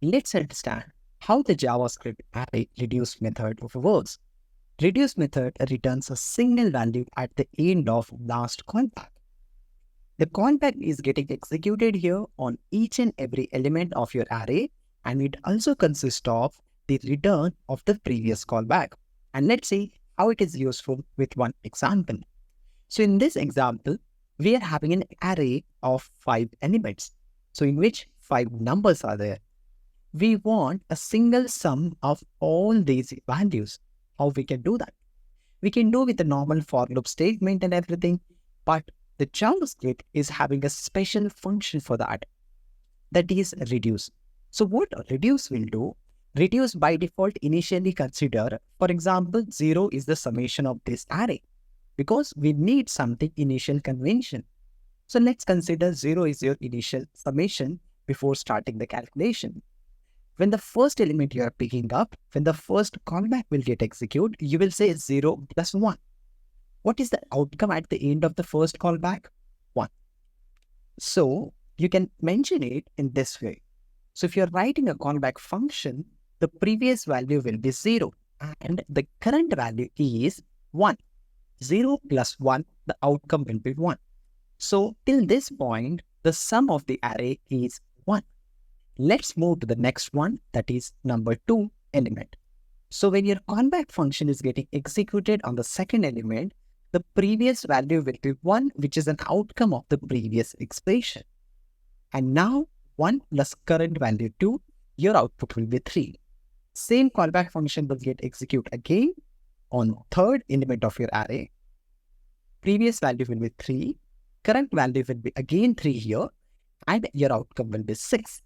Let's understand how the JavaScript array reduce method works. Reduce method returns a single value at the end of last callback. The callback is getting executed here on each and every element of your array, and it also consists of the return of the previous callback. And let's see how it is useful with one example. So in this example, we are having an array of 5 elements. So in which 5 numbers are there. We want a single sum of all these values. How we can do that? We can do with the normal for loop statement and everything, but the JavaScript is having a special function for that. That is reduce. So what reduce will do? Reduce by default initially consider, for example, 0 is the summation of this array because we need something initial convention. So let's consider 0 is your initial summation before starting the calculation. When the first element you are picking up, when the first callback will get executed, you will say 0 plus 1. What is the outcome at the end of the first callback? 1. So you can mention it in this way. So if you're writing a callback function, the previous value will be 0 and the current value is 1. 0 plus 1, the outcome will be 1. So till this point, the sum of the array is 1. Let's move to the next one, that is number 2 element. So when your callback function is getting executed on the second element, the previous value will be 1, which is an outcome of the previous expression. And now 1 plus current value 2, your output will be 3. Same callback function will get executed again on third element of your array. Previous value will be 3, current value will be again 3 here, and your outcome will be 6.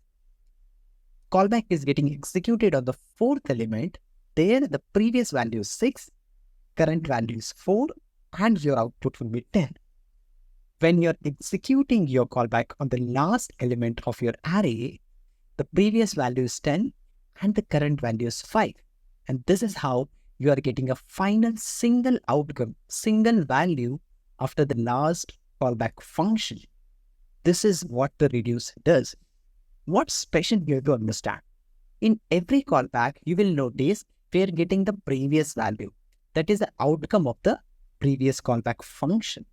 Callback is getting executed on the fourth element. There the previous value is 6, current value is 4, and your output will be 10. When you're executing your callback on the last element of your array, the previous value is 10 and the current value is 5. And this is how you are getting a final single outcome, single value after the last callback function. This is what the reduce does. What's special here to understand? In every callback, you will notice we are getting the previous value. That is the outcome of the previous callback function.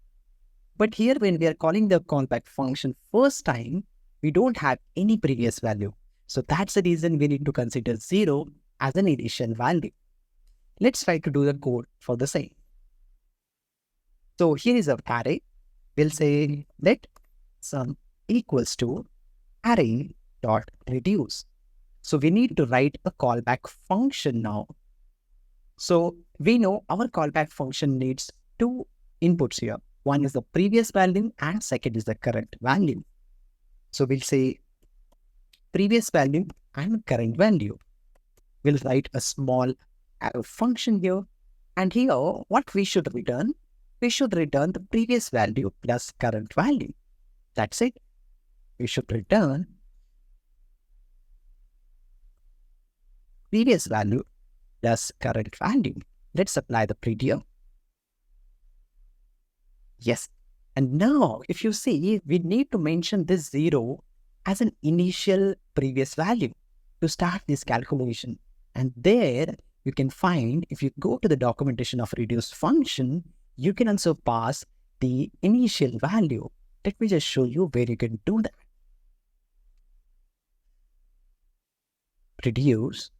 But here when we are calling the callback function first time, we don't have any previous value. So that's the reason we need to consider 0 as an initial value. Let's try to do the code for the same. So here is our array. We'll say let sum equals to array dot reduce. So we need to write a callback function now. So we know our callback function needs 2 inputs here. One is the previous value and second is the current value. So we'll say previous value and current value. We'll write a small arrow function here. And here what we should return? We should return the previous value plus current value. That's it. We should return previous value plus current value. Let's apply the print here. Yes. And now if you see, we need to mention this 0 as an initial previous value to start this calculation. And there you can find, if you go to the documentation of reduce function, you can also pass the initial value. Let me just show you where you can do that. Reduce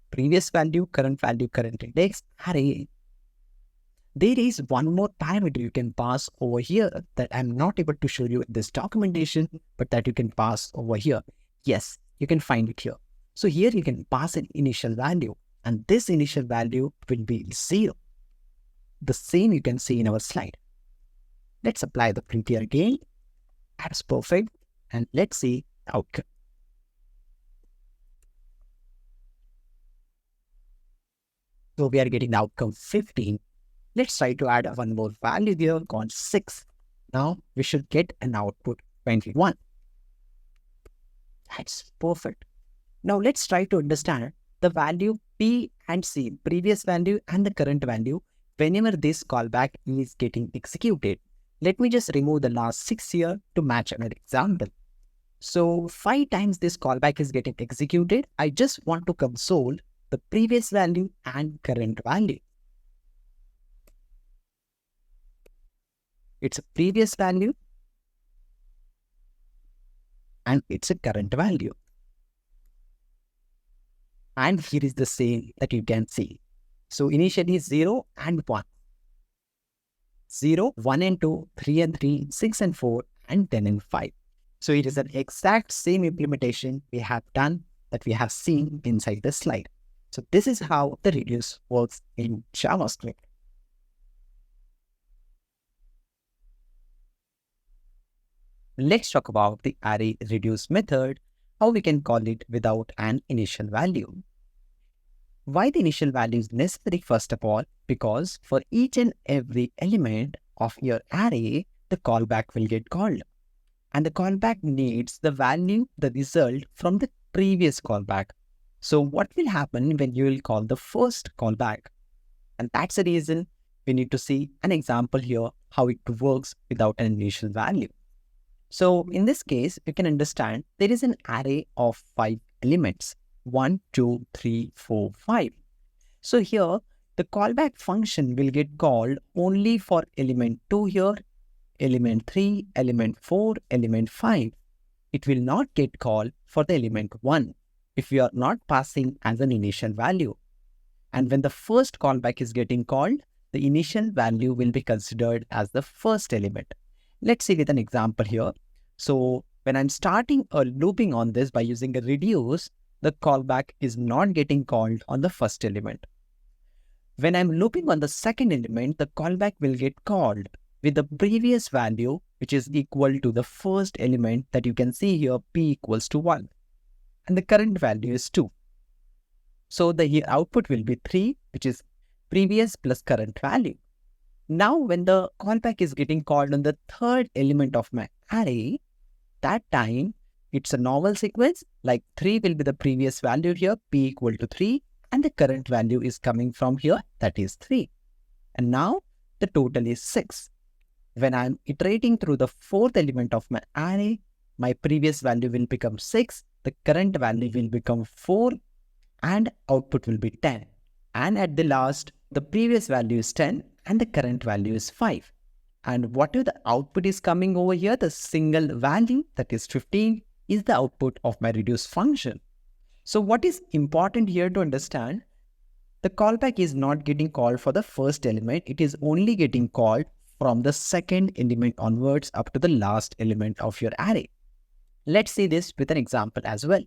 previous value, current index, array. There is one more parameter you can pass over here that I'm not able to show you in this documentation, but that you can pass over here. Yes, you can find it here. So here you can pass an initial value, and this initial value will be 0. The same you can see in our slide. Let's apply the print here again. That's perfect. And let's see the outcome. So we are getting the outcome 15. Let's try to add one more value here called 6. Now we should get an output 21. That's perfect. Now let's try to understand the value P and C, previous value and the current value, whenever this callback is getting executed. Let me just remove the last 6 here to match another example. So 5 times this callback is getting executed. I just want to console the previous value and current value. It's a previous value and it's a current value. And here is the same that you can see. So initially 0 and 1. 0, 1 and 2, 3 and 3, 6 and 4, and 10 and 5. So it is an exact same implementation we have done that we have seen inside the slide. So this is how the reduce works in JavaScript. Let's talk about the array reduce method, how we can call it without an initial value. Why the initial value is necessary first of all? Because for each and every element of your array, the callback will get called. And the callback needs the value, the result from the previous callback. So what will happen when you will call the first callback? And that's the reason we need to see an example here, how it works without an initial value. So in this case, you can understand there is an array of 5 elements, 1, 2, 3, 4, 5. So here, the callback function will get called only for element 2 here, element 3, element 4, element 5. It will not get called for the element 1 if we are not passing as an initial value. And when the first callback is getting called, the initial value will be considered as the first element. Let's see with an example here. So when I'm starting a looping on this by using a reduce, the callback is not getting called on the first element. When I'm looping on the second element, the callback will get called with the previous value, which is equal to the first element that you can see here, p equals to 1. And the current value is 2. So the output will be 3, which is previous plus current value. Now, when the callback is getting called on the third element of my array, that time it's a normal sequence, like 3 will be the previous value here, p equal to 3, and the current value is coming from here, that is 3. And now the total is 6. When I'm iterating through the fourth element of my array, my previous value will become 6, the current value will become 4, and output will be 10. And at the last, the previous value is 10 and the current value is 5. And whatever the output is coming over here, the single value, that is 15, is the output of my reduce function. So what is important here to understand, the callback is not getting called for the first element. It is only getting called from the second element onwards up to the last element of your array. Let's see this with an example as well.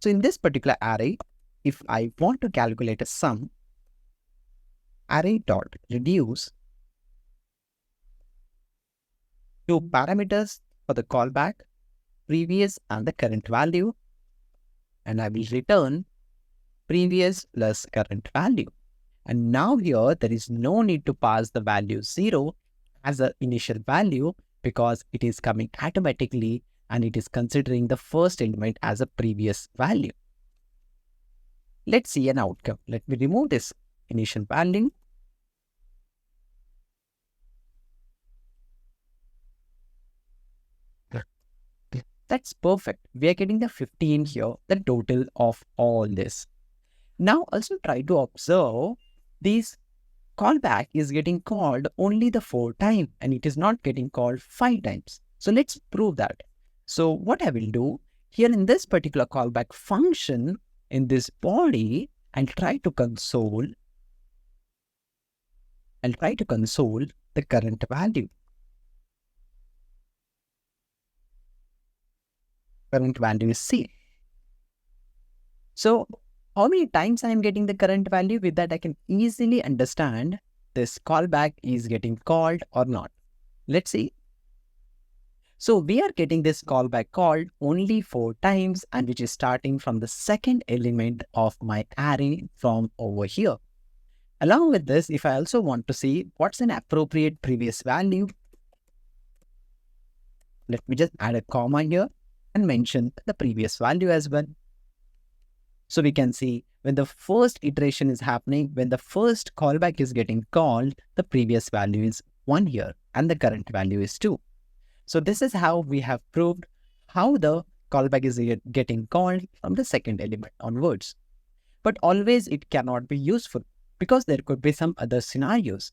So in this particular array, if I want to calculate a sum, array.reduce, two parameters for the callback, previous and the current value, and I will return previous plus current value. And now here, there is no need to pass the value 0 as an initial value because it is coming automatically and it is considering the first element as a previous value. Let's see an outcome. Let me remove this initial value. That's perfect. We are getting the 15 here, the total of all this. Now also try to observe this callback is getting called only the 4 times and it is not getting called 5 times. So let's prove that. So what I will do here in this particular callback function in this body, I'll try to console the current value. Current value is C. So how many times I am getting the current value? With that, I can easily understand this callback is getting called or not. Let's see. So we are getting this callback called only 4 times and which is starting from the second element of my array from over here. Along with this, if I also want to see what's an appropriate previous value, let me just add a comma here and mention the previous value as well. So we can see when the first iteration is happening, when the first callback is getting called, the previous value is 1 here and the current value is 2. So this is how we have proved how the callback is getting called from the second element onwards. But always it cannot be useful because there could be some other scenarios.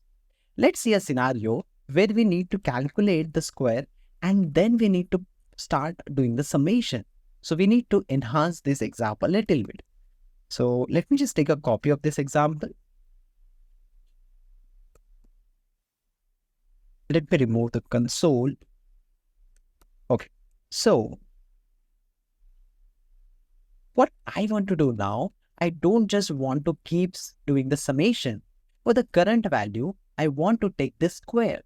Let's see a scenario where we need to calculate the square and then we need to start doing the summation. So we need to enhance this example a little bit. So let me just take a copy of this example. Let me remove the console. Okay. So what I want to do now, I don't just want to keep doing the summation. For the current value, I want to take this square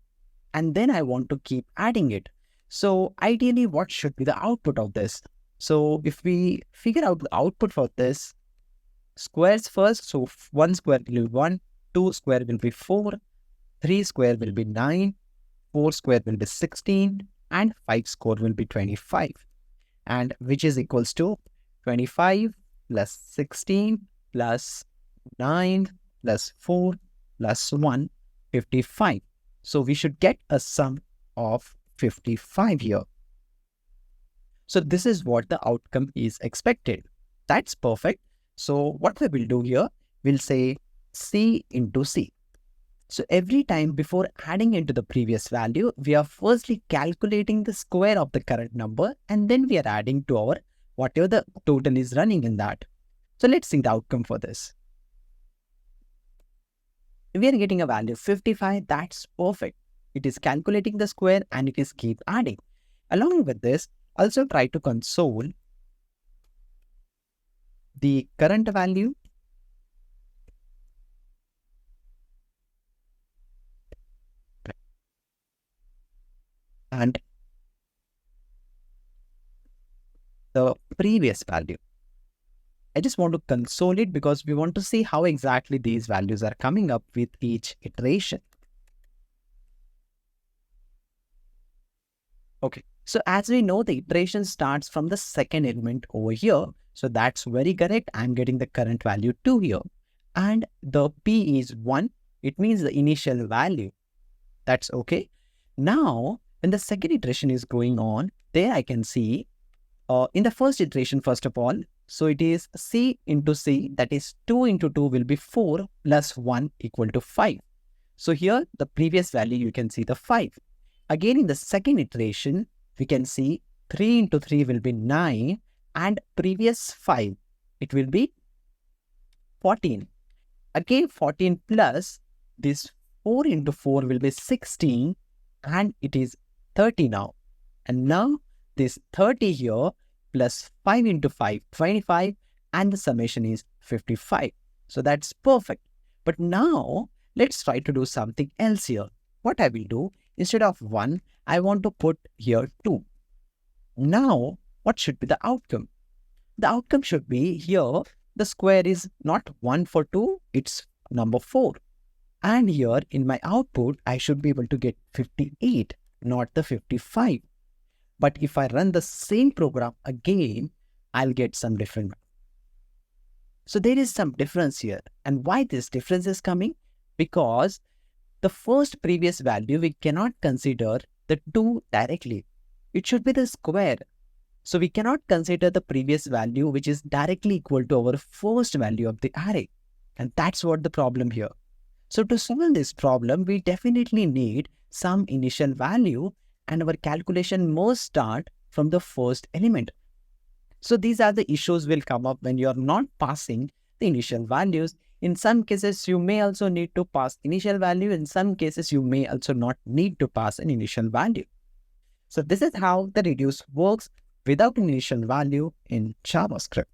and then I want to keep adding it. So ideally, what should be the output of this? So if we figure out the output for this, squares first, so 1 square will be 1, 2 square will be 4, 3 square will be 9, 4 square will be 16, and 5 square will be 25. And which is equals to 25 plus 16 plus 9 plus 4 plus 1, 55. So we should get a sum of 55 here. So this is what the outcome is expected. That's perfect. So what we will do here, we'll say C into C. So every time before adding into the previous value, we are firstly calculating the square of the current number and then we are adding to our whatever the total is running in that. So let's see the outcome for this. We are getting a value 55. That's perfect. It is calculating the square and it is keep adding. Along with this, also try to console the current value and the previous value. I just want to console it because we want to see how exactly these values are coming up with each iteration. Okay, so as we know, the iteration starts from the second element over here. So that's very correct. I'm getting the current value 2 here. And the P is 1. It means the initial value. That's okay. Now, when the second iteration is going on, there I can see in the first iteration, first of all, so it is C into C, that is 2 into 2 will be 4 plus 1 equal to 5. So here the previous value you can see the 5. Again in the second iteration, we can see 3 into 3 will be 9 and previous 5, it will be 14. Again 14 plus this 4 into 4 will be 16 and it is 30 now. And now this 30 here plus 5 into 5, 25 and the summation is 55. So that's perfect. But now let's try to do something else here. What I will do, instead of 1, I want to put here 2. Now, what should be the outcome? The outcome should be here, the square is not 1 for 2, it's number 4. And here in my output, I should be able to get 58, not the 55. But if I run the same program again, I'll get some different. So there is some difference here. And why this difference is coming? Because the first previous value, we cannot consider the 2 directly. It should be the square. So we cannot consider the previous value, which is directly equal to our first value of the array. And that's what the problem here. So to solve this problem, we definitely need some initial value and our calculation must start from the first element. So these are the issues will come up when you are not passing the initial values. In some cases, you may also need to pass initial value. In some cases, you may also not need to pass an initial value. So this is how the reduce works without an initial value in JavaScript.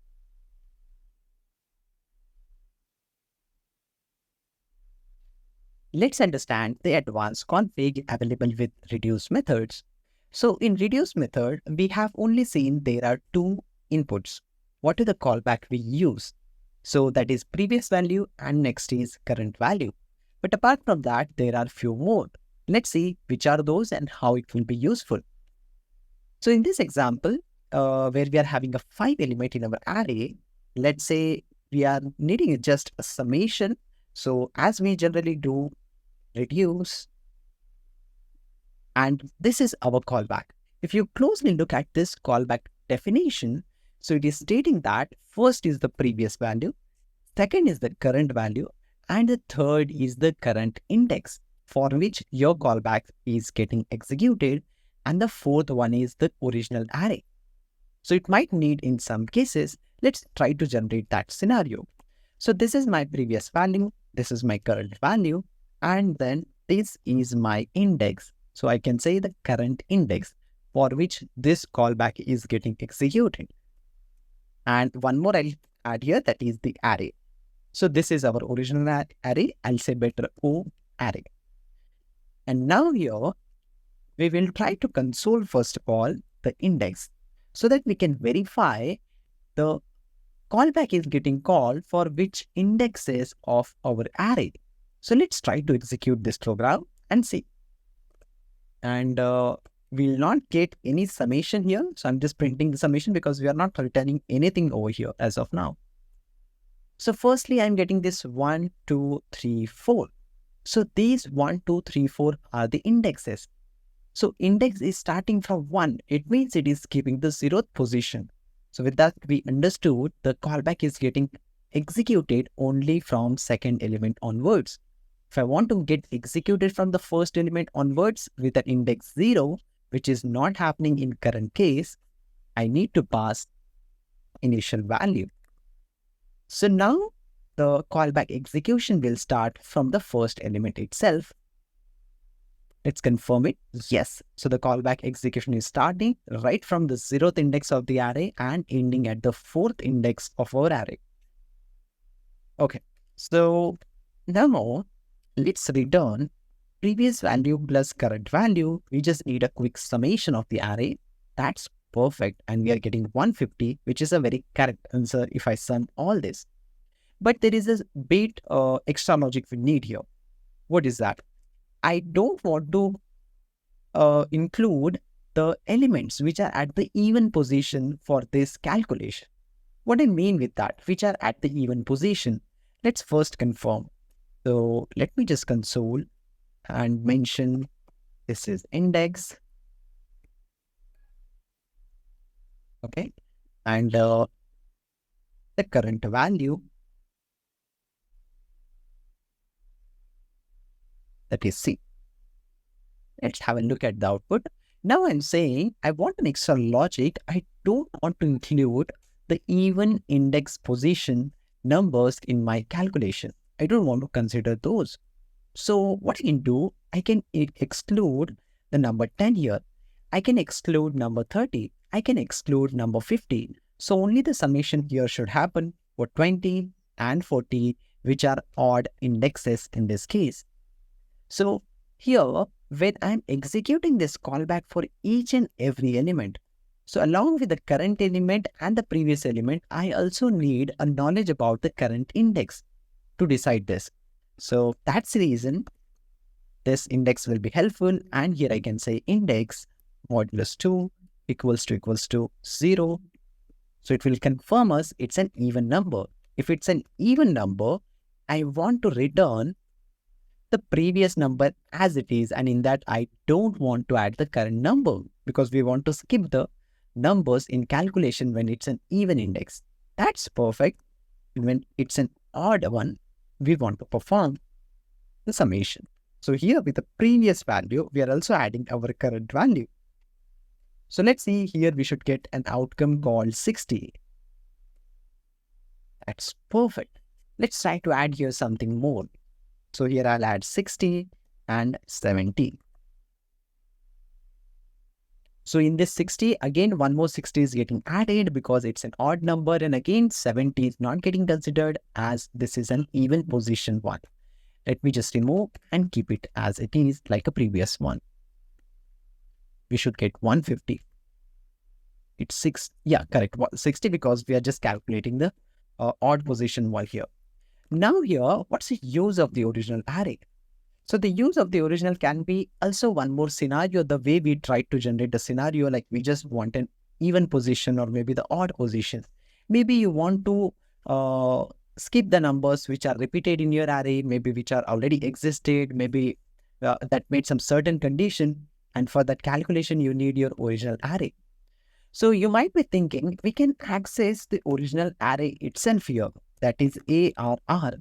Let's understand the advanced config available with reduce methods. So in reduce method, we have only seen there are 2 inputs. What is the callback we use? So that is previous value and next is current value. But apart from that, there are few more. Let's see which are those and how it will be useful. So in this example, where we are having a 5 element in our array, let's say we are needing just a summation. So as we generally do, reduce, and this is our callback. If you closely look at this callback definition, so it is stating that first is the previous value, second is the current value, and the third is the current index for which your callback is getting executed, and the fourth one is the original array. So it might need in some cases. Let's try to generate that scenario. So this is my previous value, this is my current value, and then this is my index. So I can say the current index for which this callback is getting executed. And one more I'll add here, that is the array. So this is our original array. I'll say better O array. And now here, we will try to console first of all the index so that we can verify the callback is getting called for which indexes of our array. So let's try to execute this program and see. And we'll not get any summation here. So I'm just printing the summation because we are not returning anything over here as of now. So firstly, I'm getting this 1, 2, 3, 4. So these 1, 2, 3, 4 are the indexes. So index is starting from 1. It means it is keeping the 0th position. So with that, we understood the callback is getting executed only from second element onwards. If I want to get executed from the first element onwards with an index 0, which is not happening in current case, I need to pass initial value. So now the callback execution will start from the first element itself. Let's confirm it. Yes. So the callback execution is starting right from the 0th index of the array and ending at the 4th index of our array. Okay. So now let's return previous value plus current value. We just need a quick summation of the array. That's perfect. And we are getting 150, which is a very correct answer if I sum all this. But there is a bit extra logic we need here. What is that? I don't want to include the elements which are at the even position for this calculation. What I mean with that, which are at the even position, let's first confirm. So let me just console and mention this is index. Okay. And the current value, that is C. Let's have a look at the output. Now I'm saying I want an extra logic. I don't want to include the even index position numbers in my calculation. I don't want to consider those. So what I can do, I can exclude the number 10 here. I can exclude number 30. I can exclude number 50. So only the summation here should happen for 20 and 40, which are odd indexes in this case. So here, when I'm executing this callback for each and every element, so along with the current element and the previous element, I also need a knowledge about the current index to decide this. So that's the reason this index will be helpful. And here I can say index modulus 2 equals to 0. So it will confirm us it's an even number. If it's an even number, I want to return the previous number as it is, and in that I don't want to add the current number because we want to skip the numbers in calculation when it's an even index. That's perfect. When it's an odd one, we want to perform the summation. So here with the previous value, we are also adding our current value. So let's see here, we should get an outcome called 60. That's perfect. Let's try to add here something more. So here I'll add 60 and 70. So in this 60, again, one more 60 is getting added because it's an odd number. And again, 70 is not getting considered as this is an even position one. Let me just remove and keep it as it is like a previous one. We should get 150. It's 6. Yeah, correct. 60 because we are just calculating the odd position one here. Now here, what's the use of the original array? So the use of the original can be also one more scenario, the way we tried to generate the scenario, like we just want an even position or maybe the odd position. Maybe you want to skip the numbers which are repeated in your array, maybe which are already existed, maybe that made some certain condition. And for that calculation, you need your original array. So you might be thinking, we can access the original array itself here, that is ARR.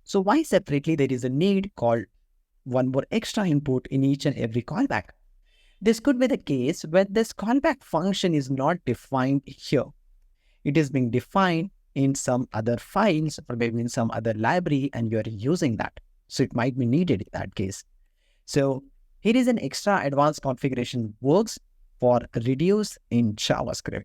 So why separately there is a need called one more extra input in each and every callback? This could be the case when this callback function is not defined here. It is being defined in some other files or maybe in some other library and you are using that. So it might be needed in that case. So here is an extra advanced configuration works for reduce in JavaScript.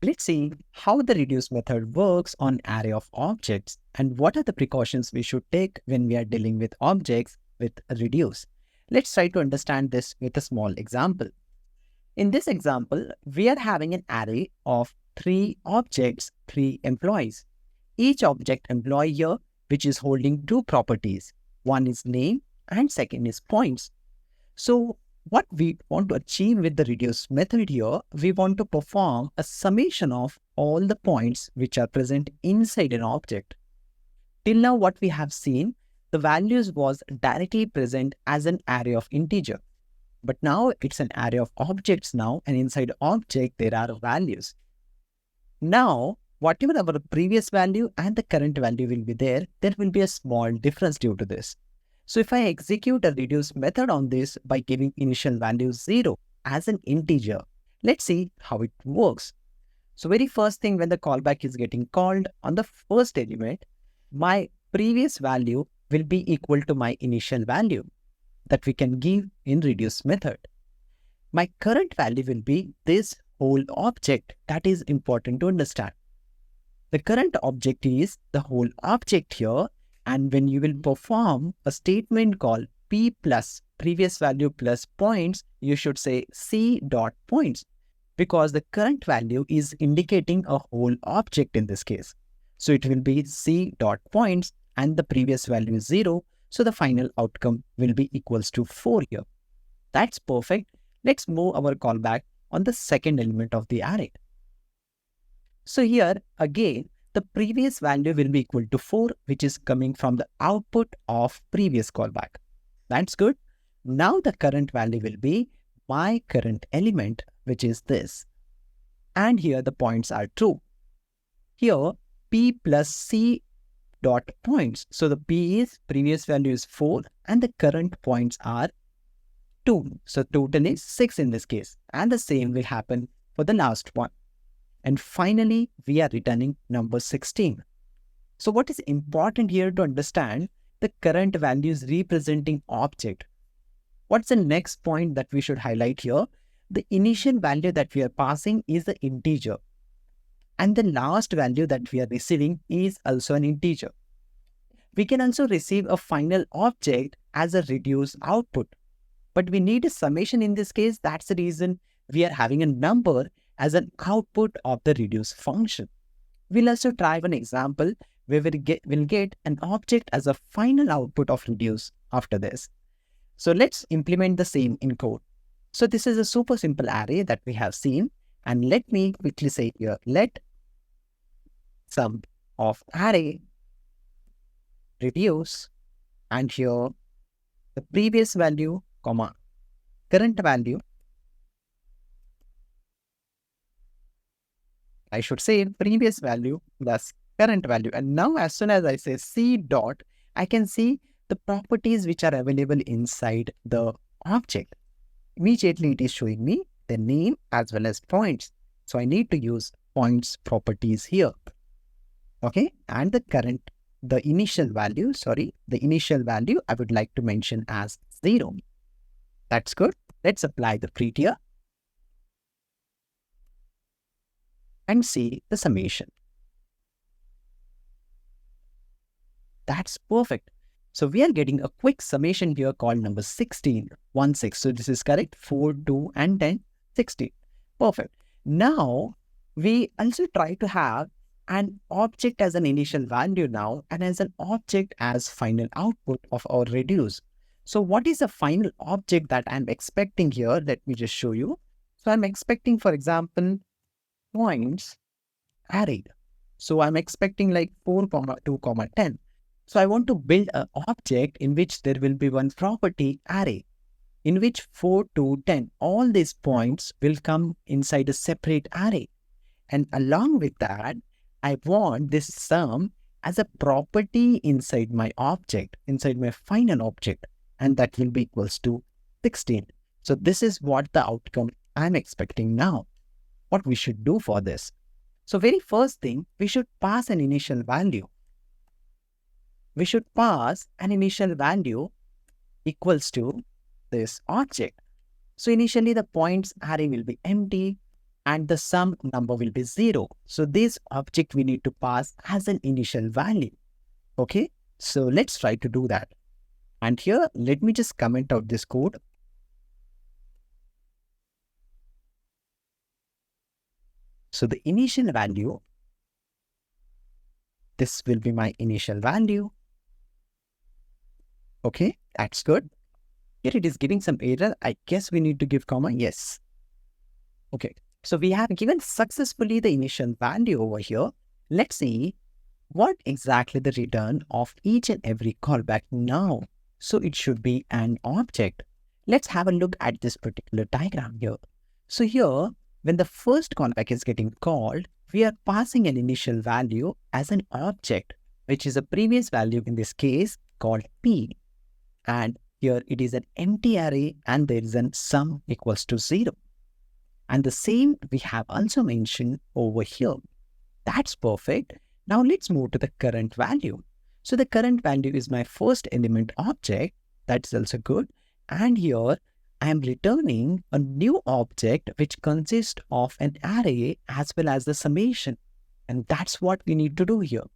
Let's see how the reduce method works on array of objects and what are the precautions we should take when we are dealing with objects with reduce. Let's try to understand this with a small example. In this example, we are having an array of 3 objects, 3 employees. Each object employee here, which is holding 2 properties. One is name and second is points. So what we want to achieve with the reduce method here, we want to perform a summation of all the points which are present inside an object. Till now what we have seen, the values was directly present as an array of integer. But now it's an array of objects now, and inside object there are values. Now, whatever our previous value and the current value will be there will be a small difference due to this. So if I execute a reduce method on this by giving initial value 0 as an integer, let's see how it works. So very first thing, when the callback is getting called on the first element, my previous value will be equal to my initial value that we can give in reduce method. My current value will be this whole object. That is important to understand. The current object is the whole object here, and when you will perform a statement called p plus previous value plus points, you should say c dot points, because the current value is indicating a whole object in this case. So it will be c dot points and the previous value is 0. So the final outcome will be equals to 4 here. That's perfect. Let's move our callback on the second element of the array. So here again, the previous value will be equal to 4, which is coming from the output of previous callback. That's good. Now the current value will be my current element, which is this. And here the points are true. Here p plus c dot points. So the p is previous value is 4 and the current points are 2. So total is 6 in this case. And the same will happen for the last one. And finally, we are returning number 16. So what is important here to understand, the current value is representing object. What's the next point that we should highlight here? The initial value that we are passing is the integer. And the last value that we are receiving is also an integer. We can also receive a final object as a reduced output. But we need a summation in this case. That's the reason we are having a number as an output of the reduce function. We'll also try one example where we'll get an object as a final output of reduce after this. So let's implement the same in code. So this is a super simple array that we have seen. And let me quickly say here, let sum of array reduce, and here the previous value, comma, current value. I should say previous value plus current value. And now as soon as I say c dot, I can see the properties which are available inside the object. Immediately it is showing me the name as well as points. So I need to use points properties here. Okay, and the initial value I would like to mention as 0. That's good. Let's apply the print here and see the summation. That's perfect. So we are getting a quick summation here called number 16, 1, 6. So this is correct. 4, 2, and 10, 16. Perfect. Now we also try to have an object as an initial value now and as an object as final output of our reduce. So what is the final object that I'm expecting here? Let me just show you. So I'm expecting, for example, points array. So I'm expecting like 4, 2, 10. So I want to build an object in which there will be one property array in which 4 to 10, all these points will come inside a separate array. And along with that, I want this sum as a property inside my object, inside my final object, and that will be equals to 16. So this is what the outcome I'm expecting now. What we should do for this. So very first thing, we should pass an initial value. We should pass an initial value equals to this object. So initially the points array will be empty and the sum number will be 0. So this object we need to pass as an initial value. Okay, so let's try to do that. And here, let me just comment out this code. So the initial value, this will be my initial value. Okay, that's good. Here it is giving some error. I guess we need to give comma. Yes. Okay. So we have given successfully the initial value over here. Let's see what exactly the return of each and every callback now. So it should be an object. Let's have a look at this particular diagram here. So here, when the first callback is getting called, we are passing an initial value as an object, which is a previous value in this case called P. And here it is an empty array and there is a sum equals to 0. And the same we have also mentioned over here. That's perfect. Now let's move to the current value. So the current value is my first element object. That's also good. And here I am returning a new object which consists of an array as well as the summation. And that's what we need to do here.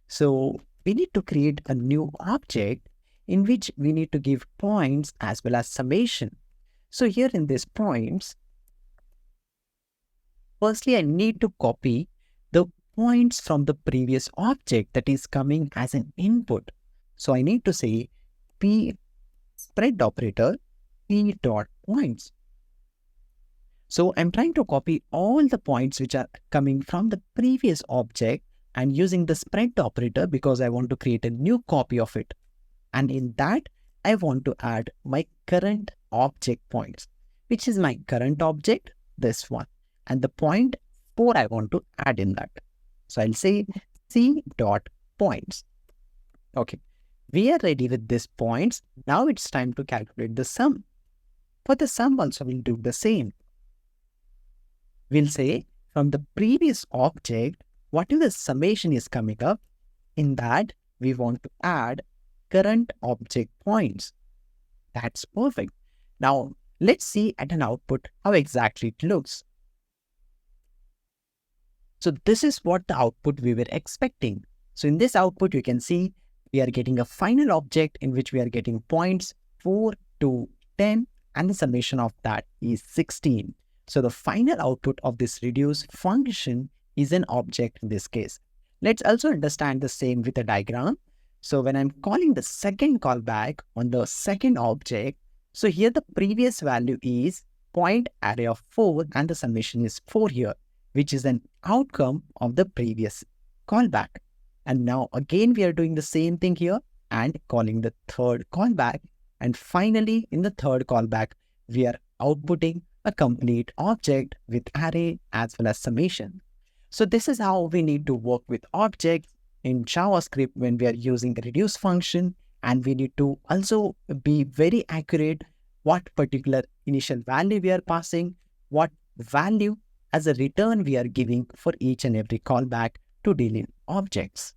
So we need to create a new object in which we need to give points as well as summation. So here in these points, firstly, I need to copy the points from the previous object that is coming as an input. So I need to say p spread operator p dot points. So I'm trying to copy all the points which are coming from the previous object and using the spread operator because I want to create a new copy of it. And in that, I want to add my current object points, which is my current object, this one. And the point 4 I want to add in that. So I'll say c dot points. Okay, we are ready with these points. Now it's time to calculate the sum. For the sum also we'll do the same. We'll say from the previous object, whatever the summation is coming up, in that we want to add current object points. That's perfect. Now let's see at an output how exactly it looks. So this is what the output we were expecting. So in this output, you can see we are getting a final object in which we are getting points 4 to 10 and the summation of that is 16. So the final output of this reduce function is an object in this case. Let's also understand the same with a diagram. So when I'm calling the second callback on the second object, so here the previous value is point array of 4 and the summation is 4 here, which is an outcome of the previous callback. And now again, we are doing the same thing here and calling the third callback. And finally, in the third callback, we are outputting a complete object with array as well as summation. So this is how we need to work with objects in JavaScript when we are using the reduce function. And we need to also be very accurate what particular initial value we are passing, what value as a return we are giving for each and every callback to deal in objects.